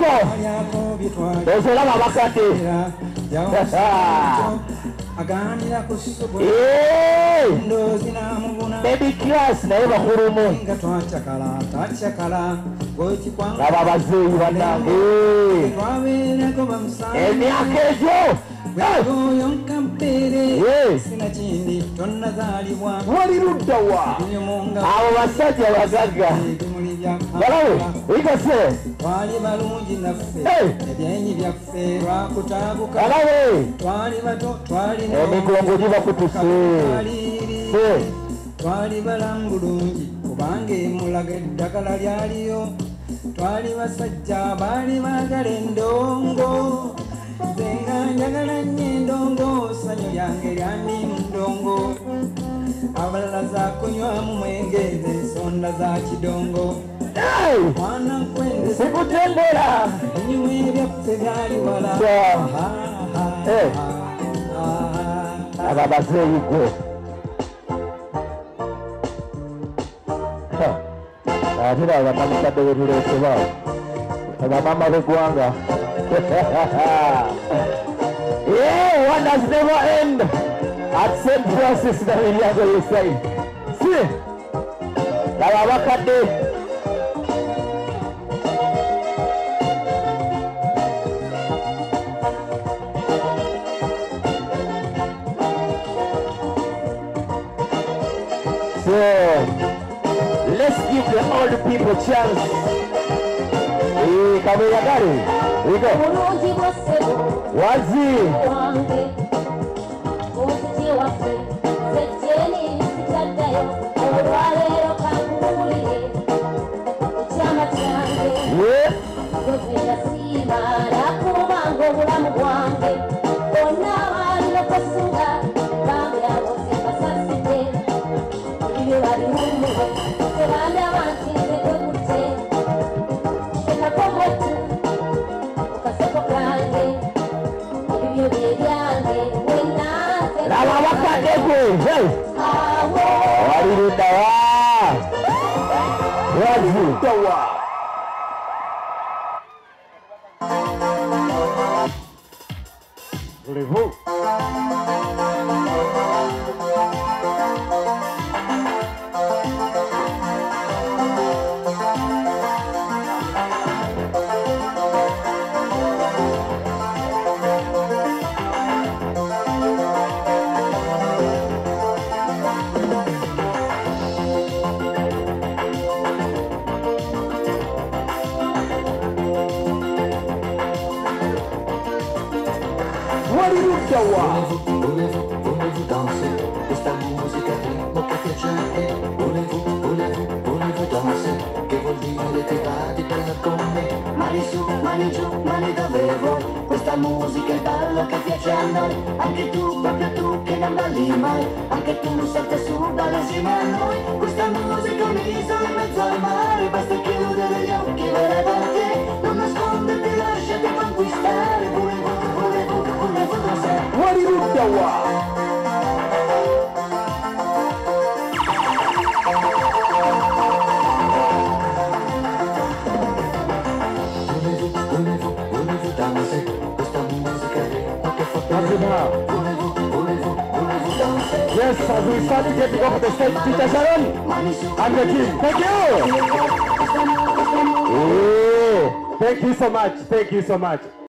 Rico. Those are my Makati. Hey! Baby class, never hurumu. Baba Zui wanangu. Emi akejo. Walirudawa. Abo basajja bagaga. Balawe, ikase. Twali balungi naffe. Ebyenyi byaffe lwakutabuka. Balawe. Twali bato, twali emigongo giba kutuse. Twali balamu bulungi kubanga emulaga eddagala lyaliyo. Twali basajja baali baagala endongo. Zenga njagala nnyo endongo, ssanyu lyange lyandi mu ndongo. Abalala za kunywamu mwenge, ensonda za kidongo. Mwana nkwende sikutendera enyuma ebyaffe byali wala. Aba bazeeyi gwe ate nabo bakamusadde wetuleeseba abamama b'eggwanga. Wonders never end at St. Francis na Milyango USA. Si laba abakadde so let's give the old people chance. Kabaya gari. We go. Wazi. Hey! Walirudawa! Walirudawa! Voulez-vous? Volevo danser, questa musica ritmo che piace a te. Volevo danser, che vuol dire che vadi bella con me. Mani su, mani giù, mani dove vuoi. Questa musica è ballo che piace a noi. Anche tu, proprio tu che non balli mai. Anche tu salta su, balla insieme a noi. Questa musica un'isola in mezzo al mare. Basta chiudere gli occhi, vedere da te. Non nasconderti, lasciati conquistare. Volevo danser. Walirudawa! Volevo danser, questa musica che fa volevo danser. Yes, as we start to get to go for the stage, Teacher Sharon and the team. Thank you! Thank you so much. Thank you so much.